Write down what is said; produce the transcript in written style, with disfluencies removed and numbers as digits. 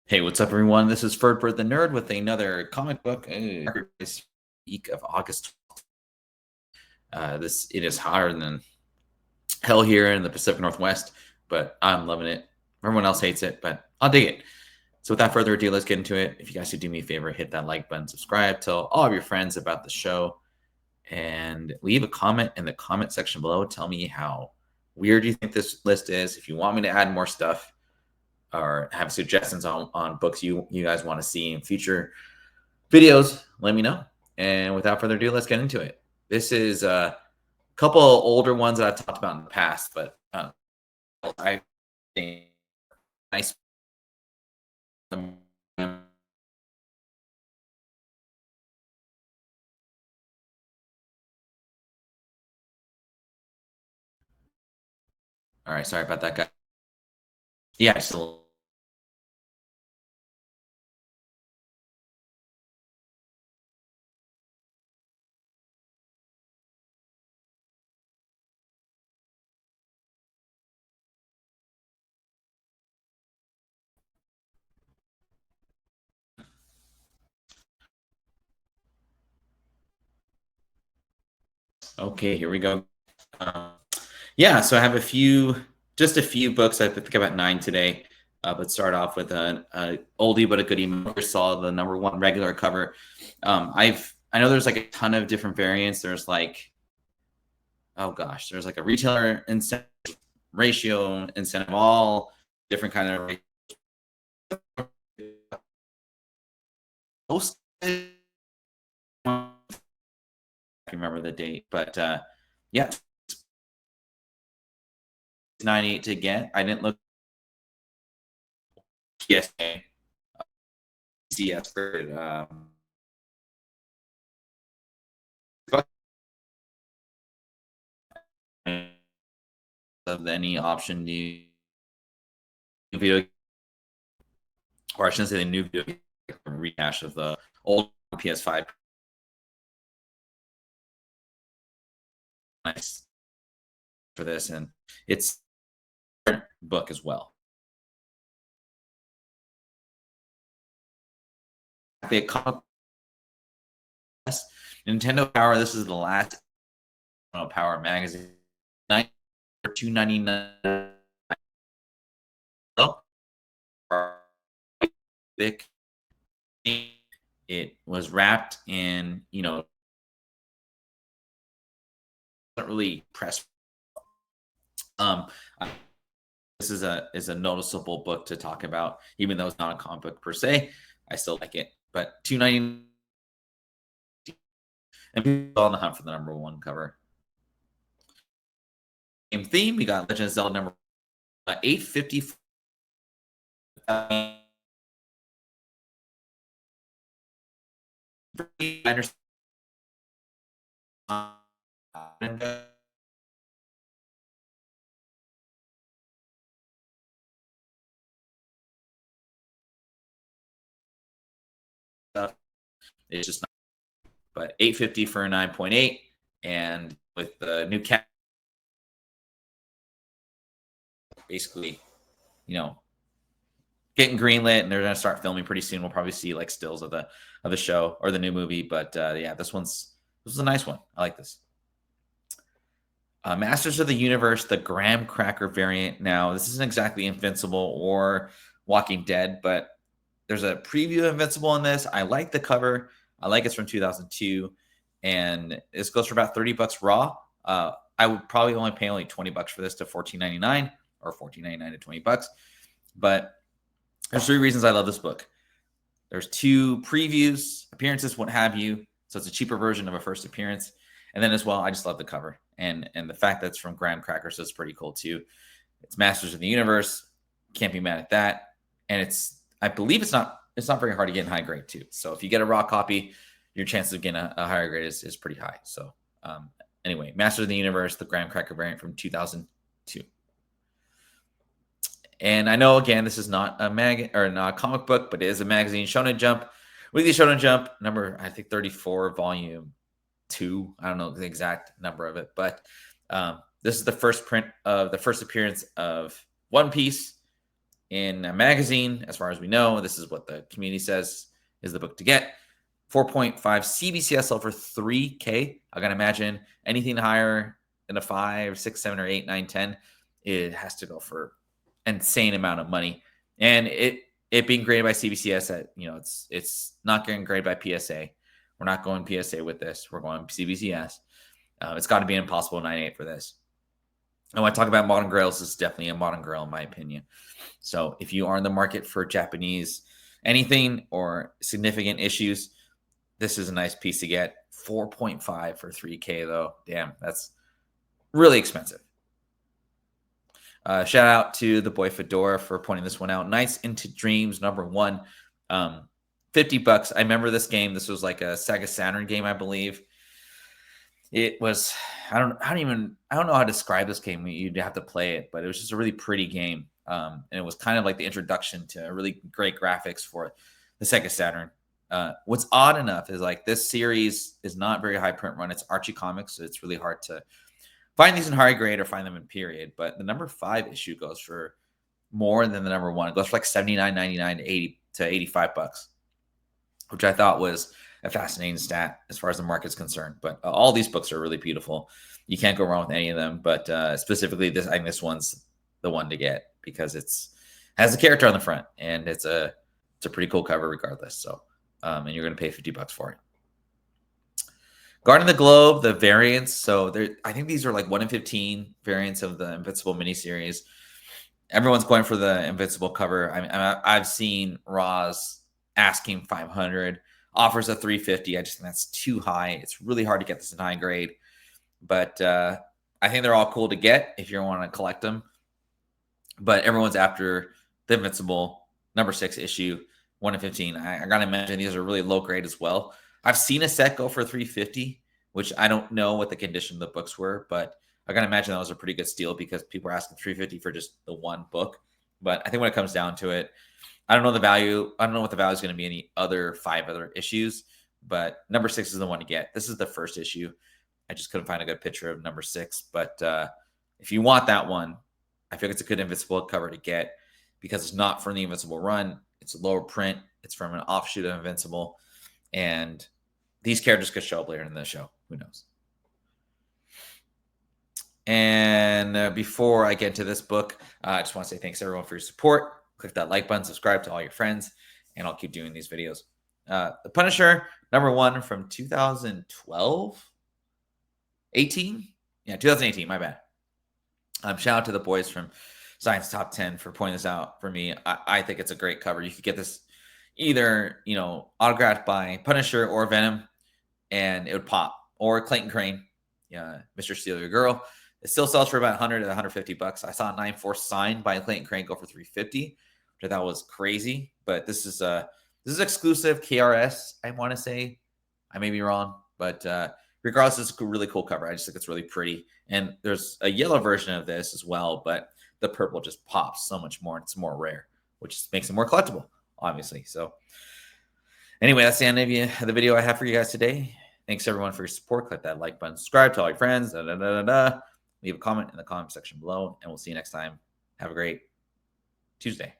Hey, what's up, everyone? This is Ferdbird the Nerd with another comic book this week of August. It is hotter than hell here in the Pacific Northwest, but I'm loving it. Everyone else hates it, but I'll dig it. So, without further ado, let's get into it. If you guys could do me a favor, hit that like button, subscribe, tell all of your friends about the show, and leave a comment in the comment section below. Tell me how weird you think this list is. If you want me to add more stuff, or have suggestions on books you guys want to see in future videos, let me know. And without further ado, let's get into it. This is a couple of older ones that I've talked about in the past, but I think nice. All right, sorry about that, guy. Yeah, still. Okay, here we go. Um, yeah, so I have just a few books. I think about 9 today. But start off with a oldie but a goodie. We saw the #1 regular cover. I know there's like a ton of different variants. There's like, oh gosh, there's like a retailer incentive, ratio incentive, all different kind of most. I can remember the date, but yeah, 98 to get. I didn't look. Yes, CS for of any option new video, or I shouldn't say the new video, rehash of the old PS5. Nice for this, and it's a book as well. The comic Nintendo Power. This is the last Power magazine. For $2.99. Thick. It was wrapped in, not really pressed. This is a noticeable book to talk about, even though it's not a comic book per se. I still like it, but $2.99. And people on the hunt for the #1 cover. Same theme. We got Legend of Zelda number 850. It's just not, but 850 for a 9.8, and with the new cat, basically, getting greenlit, and they're gonna start filming pretty soon. We'll probably see like stills of the show or the new movie, but yeah, this is a nice one. I like this. Masters of the Universe, the graham cracker variant. Now, this isn't exactly Invincible or Walking Dead, but there's a preview of Invincible in this. I like the cover. I like it's from 2002, and this goes for about $30 raw. I would probably only pay $20 for this to $14.99, or $14.99 to $20. But there's 3 reasons I love this book. There's 2 previews, appearances, what have you. So it's a cheaper version of a first appearance. And then as well, I just love the cover. And the fact that it's from Graham Cracker, so it's pretty cool too. It's Masters of the Universe. Can't be mad at that. And I believe it's not very hard to get in high grade too. So if you get a raw copy, your chances of getting a higher grade is pretty high. So anyway, Masters of the Universe, the Graham Cracker variant from 2002. And I know, again, this is not not a comic book, but it is a magazine. Shonen Jump, Weekly Shonen Jump, number, I think, 34, volume 2. I don't know the exact number of it, but this is the first print of the first appearance of One Piece. in a magazine. As far as we know, this is what the community says is the book to get. 4.5 CBCS sold for $3K. I gotta imagine anything higher than a 5, 6, 7, or 8, 9, 10, it has to go for an insane amount of money. And it being graded by CBCS, at it's not getting graded by PSA. We're not going PSA with this. We're going CBCS. It's got to be an impossible 98 for this. And when I talk about modern grails, this is definitely a modern grail in my opinion. So if you are in the market for Japanese anything or significant issues, this is a nice piece to get. 4.5 for 3K though. Damn, that's really expensive. Shout out to the boy Fedora for pointing this one out. Nice Into Dreams #1. $50. I remember this game. This was like a Sega Saturn game, I believe. It was, I don't know how to describe this game. You'd have to play it, but it was just a really pretty game. And it was kind of like the introduction to really great graphics for the Sega Saturn. What's odd enough is like this series is not very high print run. It's Archie Comics, so it's really hard to find these in high grade or find them in period. But the #5 issue goes for more than the #1. It goes for like $79.99 to $85, which I thought was a fascinating stat as far as the market's concerned. But all these books are really beautiful. You can't go wrong with any of them. But specifically, I think this one's the one to get because has a character on the front and it's a pretty cool cover regardless. So and you're going to pay $50 for it. Guarding the Globe, the variants. So I think these are like 1 in 15 variants of the Invincible miniseries. Everyone's going for the Invincible cover. I've seen Roz asking 500, offers a 350. I just think that's too high. It's really hard to get this in high grade, but I think they're all cool to get if you want to collect them. But everyone's after the Invincible #6 issue, 1 in 15. I gotta imagine these are really low grade as well. I've seen a set go for 350, which I don't know what the condition of the books were, but I gotta imagine that was a pretty good steal because people are asking 350 for just the one book. But I think when it comes down to it, I don't know the value. I don't know what the value is going to be in the other 5 other issues, but #6 is the one to get. This is the first issue. I just couldn't find a good picture of #6, but if you want that one, I feel it's a good Invincible cover to get because it's not from the Invincible run. It's a lower print. It's from an offshoot of Invincible, and these characters could show up later in the show. Who knows? And before I get into this book, I just want to say thanks everyone for your support. Click that like button, subscribe to all your friends, and I'll keep doing these videos. The Punisher, #1 from 2012, 18? Yeah, 2018, my bad. Shout out to the boys from Science Top 10 for pointing this out for me. I think it's a great cover. You could get this either, autographed by Punisher or Venom, and it would pop. Or Clayton Crane, Mr. Steal Your Girl. It still sells for about 100 to 150 bucks. I saw a 9/4 signed by Clayton Crane go for 350, which I thought was crazy. But this is exclusive KRS. I want to say, I may be wrong, but regardless, it's a really cool cover. I just think it's really pretty. And there's a yellow version of this as well, but the purple just pops so much more. It's more rare, which makes it more collectible, obviously. So anyway, that's the end of the video I have for you guys today. Thanks everyone for your support. Click that like button, subscribe, tell all your friends. Leave a comment in the comment section below, and we'll see you next time. Have a great Tuesday.